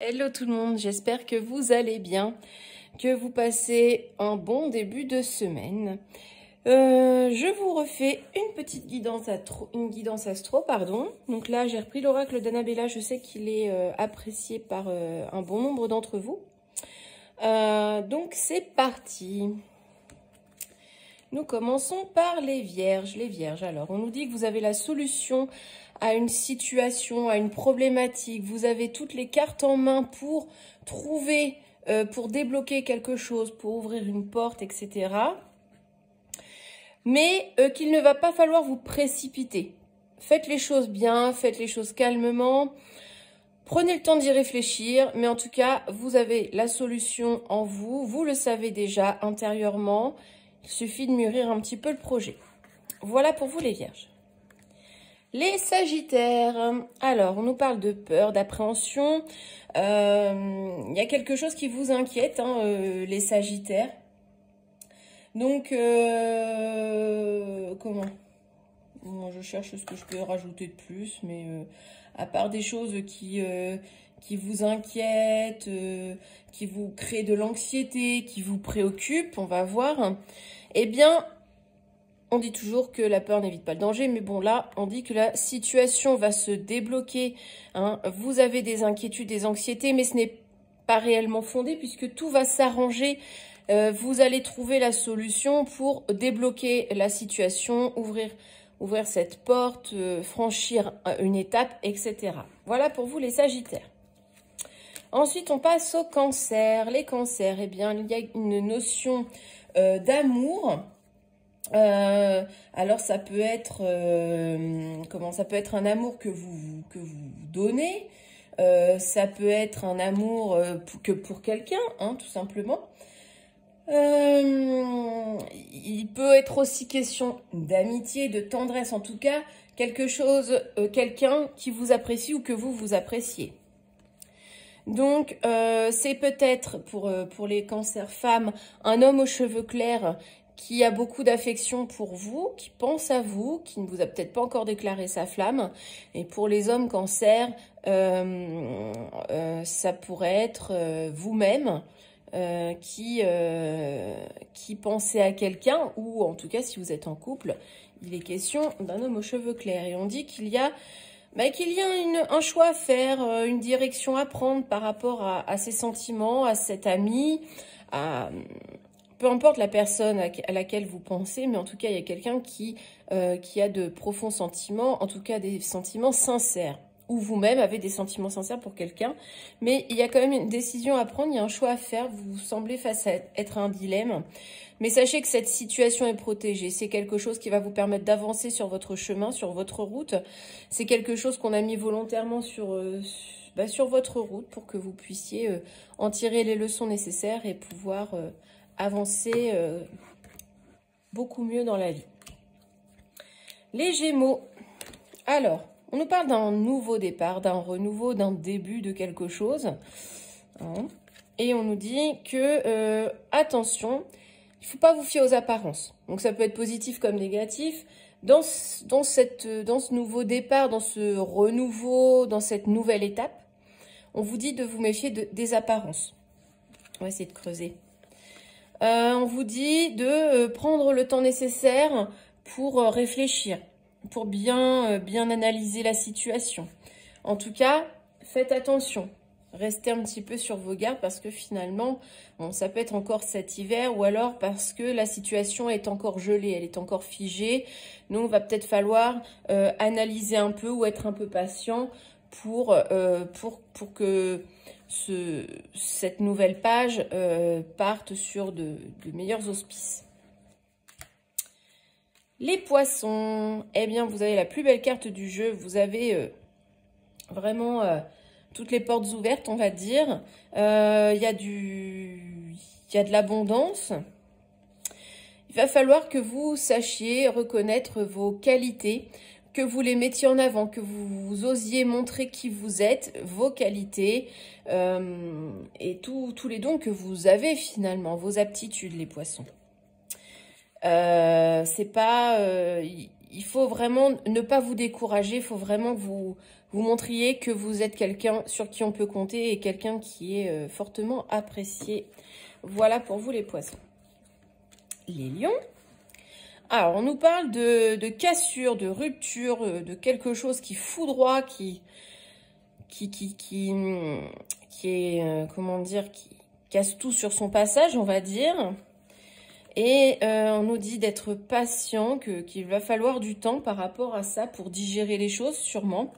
Hello tout le monde, j'espère que vous allez bien, que vous passez un bon début de semaine. Je vous refais une petite guidance, astro, pardon. Donc là, j'ai repris l'oracle d'Annabella, je sais qu'il est apprécié par un bon nombre d'entre vous. Donc c'est parti. Nous commençons par les vierges. Les vierges, alors, on nous dit que vous avez la solution à une situation, à une problématique. Vous avez toutes les cartes en main pour trouver, pour débloquer quelque chose, pour ouvrir une porte, etc. Mais qu'il ne va pas falloir vous précipiter. Faites les choses bien, faites les choses calmement. Prenez le temps d'y réfléchir, mais en tout cas, vous avez la solution en vous. Vous le savez déjà intérieurement. Il suffit de mûrir un petit peu le projet. Voilà pour vous les vierges. Les sagittaires. Alors, on nous parle de peur, d'appréhension. Il y a quelque chose qui vous inquiète, hein, les sagittaires. Donc, comment? Moi, je cherche ce que je peux rajouter de plus, mais à part des choses qui vous inquiètent, qui vous créent de l'anxiété, qui vous préoccupent, on va voir. Eh bien, on dit toujours que la peur n'évite pas le danger, mais bon, là, on dit que la situation va se débloquer. Hein. Vous avez des inquiétudes, des anxiétés, mais ce n'est pas réellement fondé puisque tout va s'arranger. Vous allez trouver la solution pour débloquer la situation, ouvrir cette porte, franchir une étape, etc. Voilà pour vous les sagittaires. Ensuite, on passe aux cancers. Les cancers, eh bien, il y a une notion d'amour. Alors ça peut être ça peut être un amour que vous donnez, ça peut être un amour pour quelqu'un, hein, tout simplement. Il peut être aussi question d'amitié, de tendresse, en tout cas quelque chose, quelqu'un qui vous apprécie ou que vous appréciez. Donc, c'est peut-être pour les cancers femmes, un homme aux cheveux clairs qui a beaucoup d'affection pour vous, qui pense à vous, qui ne vous a peut-être pas encore déclaré sa flamme. Et pour les hommes cancers, ça pourrait être vous-même qui pensez à quelqu'un, ou en tout cas, si vous êtes en couple, il est question d'un homme aux cheveux clairs. Et on dit qu'il y a un choix à faire, une direction à prendre par rapport à ses sentiments, à cet ami, peu importe la personne à laquelle vous pensez, mais en tout cas, il y a quelqu'un qui a de profonds sentiments, en tout cas des sentiments sincères. Ou vous-même avez des sentiments sincères pour quelqu'un, mais il y a quand même une décision à prendre, il y a un choix à faire, vous semblez face à être un dilemme. Mais sachez que cette situation est protégée, c'est quelque chose qui va vous permettre d'avancer sur votre chemin, sur votre route. C'est quelque chose qu'on a mis volontairement sur votre route pour que vous puissiez en tirer les leçons nécessaires et pouvoir avancer beaucoup mieux dans la vie. Les Gémeaux. Alors, on nous parle d'un nouveau départ, d'un renouveau, d'un début de quelque chose. Hein. Et on nous dit que, attention, il ne faut pas vous fier aux apparences. Donc ça peut être positif comme négatif. Dans ce nouveau départ, dans ce renouveau, dans cette nouvelle étape, on vous dit de vous méfier des apparences. On va essayer de creuser. On vous dit de prendre le temps nécessaire pour réfléchir, pour bien analyser la situation. En tout cas, faites attention. Restez un petit peu sur vos gardes parce que finalement, bon, ça peut être encore cet hiver ou alors parce que la situation est encore gelée, elle est encore figée. Donc, il va peut-être falloir analyser un peu ou être un peu patient pour que cette nouvelle page parte sur de meilleurs auspices. Les poissons, eh bien, vous avez la plus belle carte du jeu. Vous avez vraiment toutes les portes ouvertes, on va dire. Il y a de l'abondance. Il va falloir que vous sachiez reconnaître vos qualités, que vous les mettiez en avant, que vous osiez montrer qui vous êtes, vos qualités et tous les dons que vous avez finalement, vos aptitudes, les poissons. C'est pas, il faut vraiment ne pas vous décourager, il faut vraiment que vous montriez que vous êtes quelqu'un sur qui on peut compter et quelqu'un qui est fortement apprécié. Voilà pour vous les poissons. Les lions. Alors, on nous parle de cassure, de rupture, de quelque chose qui foudroie, qui est, comment dire, qui casse tout sur son passage, on va dire. Et on nous dit d'être patient, qu'il va falloir du temps par rapport à ça pour digérer les choses, sûrement.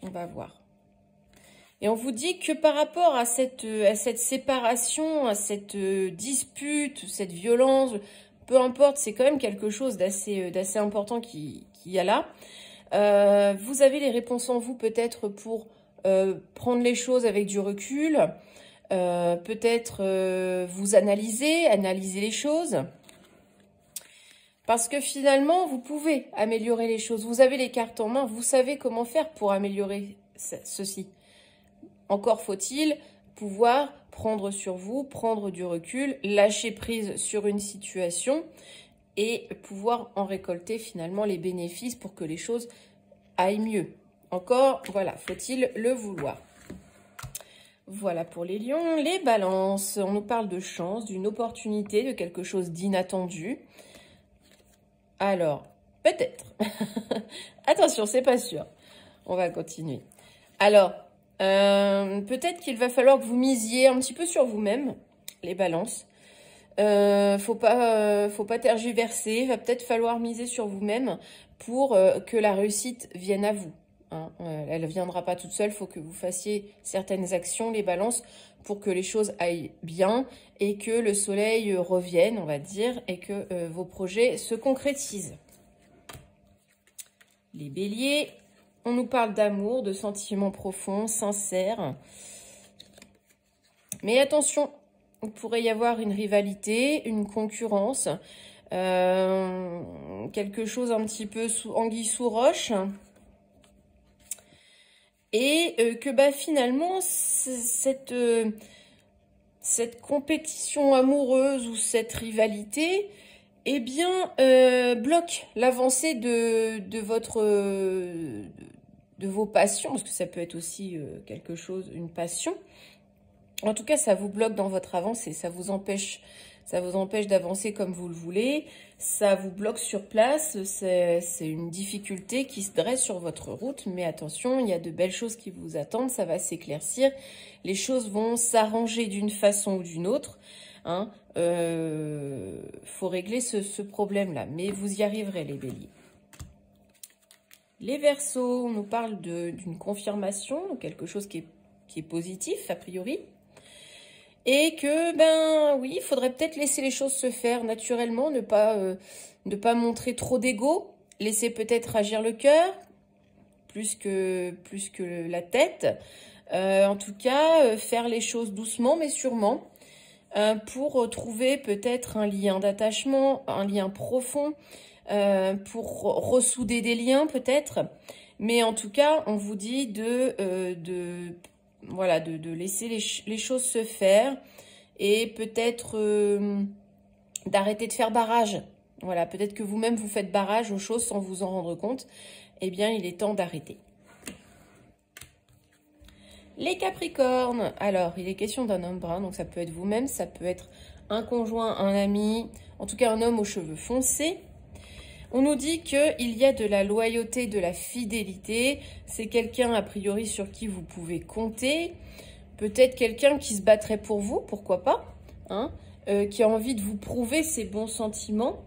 On va voir. Et on vous dit que par rapport à cette séparation, à cette dispute, cette violence, peu importe, c'est quand même quelque chose d'assez important qui y a là. Vous avez les réponses en vous peut-être pour prendre les choses avec du recul, peut-être vous analyser les choses. Parce que finalement, vous pouvez améliorer les choses. Vous avez les cartes en main, vous savez comment faire pour améliorer ceci. Encore faut-il pouvoir prendre sur vous, prendre du recul, lâcher prise sur une situation et pouvoir en récolter finalement les bénéfices pour que les choses aillent mieux. Encore, voilà, faut-il le vouloir. Voilà pour les lions. Les balances, on nous parle de chance, d'une opportunité, de quelque chose d'inattendu. Alors, peut-être. Attention, c'est pas sûr. On va continuer. Alors, peut-être qu'il va falloir que vous misiez un petit peu sur vous-même, les balances. Faut pas tergiverser. Il va peut-être falloir miser sur vous-même pour que la réussite vienne à vous. Hein. Elle ne viendra pas toute seule. Il faut que vous fassiez certaines actions, les balances, pour que les choses aillent bien et que le soleil revienne, on va dire, et que vos projets se concrétisent. Les béliers, on nous parle d'amour, de sentiments profonds, sincères. Mais attention, il pourrait y avoir une rivalité, une concurrence, quelque chose un petit peu sous anguille sous roche. Et que bah, finalement, cette compétition amoureuse ou cette rivalité, eh bien, bloque l'avancée de vos passions, parce que ça peut être aussi quelque chose, une passion. En tout cas, ça vous bloque dans votre avancée, ça vous empêche d'avancer comme vous le voulez, ça vous bloque sur place, c'est une difficulté qui se dresse sur votre route, mais attention, il y a de belles choses qui vous attendent, ça va s'éclaircir, les choses vont s'arranger d'une façon ou d'une autre, hein. Faut régler ce problème-là, mais vous y arriverez les béliers. Les verseaux, on nous parle d'une confirmation, quelque chose qui est positif a priori. Et que, ben oui, il faudrait peut-être laisser les choses se faire naturellement, ne pas montrer trop d'ego, laisser peut-être agir le cœur, plus que la tête. En tout cas, faire les choses doucement mais sûrement, pour trouver peut-être un lien d'attachement, un lien profond, pour ressouder des liens peut-être. Mais en tout cas, on vous dit voilà, de laisser les choses se faire et peut-être d'arrêter de faire barrage. Voilà, peut-être que vous-même vous faites barrage aux choses sans vous en rendre compte. Eh bien, il est temps d'arrêter. Les Capricornes. Alors, il est question d'un homme brun, donc ça peut être vous-même, ça peut être un conjoint, un ami, en tout cas un homme aux cheveux foncés. On nous dit qu'il y a de la loyauté, de la fidélité. C'est quelqu'un, a priori, sur qui vous pouvez compter. Peut-être quelqu'un qui se battrait pour vous, pourquoi pas, hein, qui a envie de vous prouver ses bons sentiments.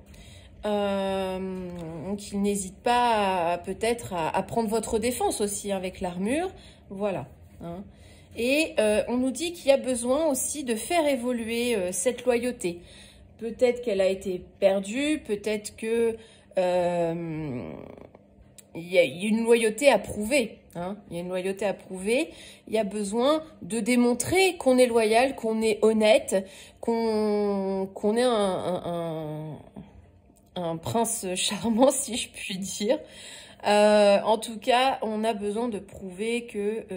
Donc, il n'hésite pas peut-être à prendre votre défense aussi avec l'armure. Voilà. Hein. Et on nous dit qu'il y a besoin aussi de faire évoluer cette loyauté. Peut-être qu'elle a été perdue, peut-être que il y a une loyauté à prouver, hein. Il y a une loyauté à prouver. Il y a besoin de démontrer qu'on est loyal, qu'on est honnête, qu'on est un prince charmant, si je puis dire. En tout cas, on a besoin de prouver que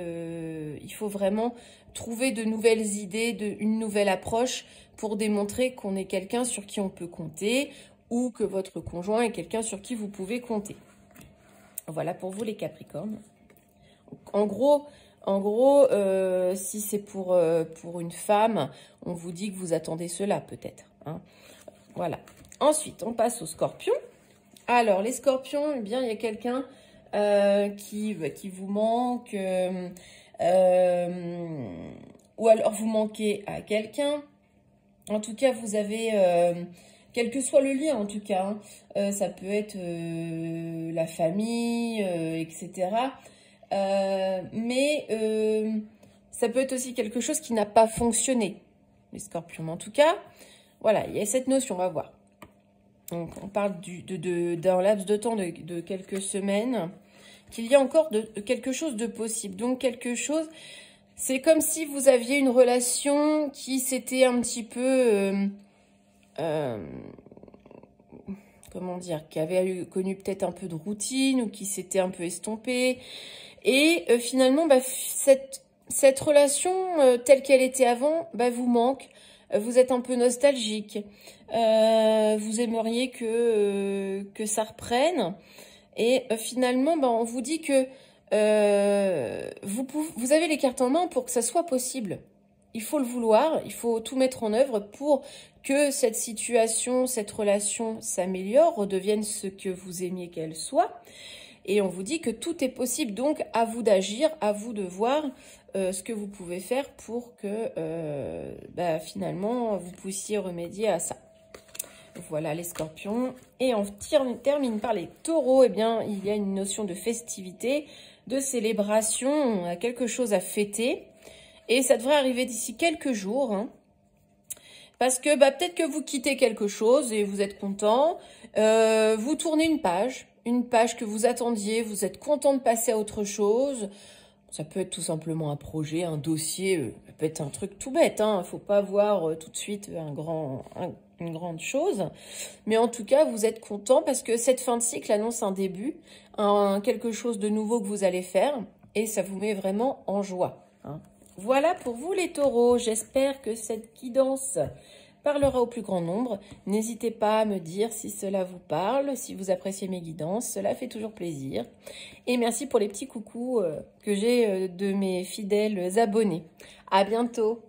il faut vraiment trouver de nouvelles idées, une nouvelle approche pour démontrer qu'on est quelqu'un sur qui on peut compter. ou que votre conjoint est quelqu'un sur qui vous pouvez compter. Voilà pour vous les Capricornes. En gros, si c'est pour une femme, on vous dit que vous attendez cela peut-être. Hein. Voilà. Ensuite, on passe aux Scorpions. Alors, les Scorpions, eh bien, il y a quelqu'un qui vous manque, ou alors vous manquez à quelqu'un. En tout cas, vous avez, quel que soit le lien, en tout cas, hein, ça peut être la famille, etc. Mais ça peut être aussi quelque chose qui n'a pas fonctionné, les Scorpions. Mais en tout cas, voilà, il y a cette notion, on va voir. Donc, on parle d'un laps de temps de quelques semaines, qu'il y a encore quelque chose de possible. Donc, quelque chose, c'est comme si vous aviez une relation qui s'était un petit peu, comment dire, qui avait connu peut-être un peu de routine ou qui s'était un peu estompée. Et finalement, bah, cette relation telle qu'elle était avant, bah, vous manque. Vous êtes un peu nostalgique. Vous aimeriez que ça reprenne. Et finalement, bah, on vous dit que vous avez les cartes en main pour que ça soit possible. Il faut le vouloir, il faut tout mettre en œuvre pour que cette situation, cette relation s'améliore, redevienne ce que vous aimiez qu'elle soit. Et on vous dit que tout est possible, donc à vous d'agir, à vous de voir ce que vous pouvez faire pour que bah, finalement vous puissiez remédier à ça. Voilà les Scorpions. Et on termine par les Taureaux. Eh bien, il y a une notion de festivité, de célébration, quelque chose à fêter. Et ça devrait arriver d'ici quelques jours. Hein. Parce que bah, peut-être que vous quittez quelque chose et vous êtes content. Vous tournez une page que vous attendiez, vous êtes content de passer à autre chose. Ça peut être tout simplement un projet, un dossier, ça peut être un truc tout bête. Hein. Faut pas voir tout de suite une grande chose. Mais en tout cas, vous êtes content parce que cette fin de cycle annonce un début, quelque chose de nouveau que vous allez faire. Et ça vous met vraiment en joie. Hein. Voilà pour vous les Taureaux. J'espère que cette guidance parlera au plus grand nombre. N'hésitez pas à me dire si cela vous parle, si vous appréciez mes guidances. Cela fait toujours plaisir. Et merci pour les petits coucous que j'ai de mes fidèles abonnés. À bientôt.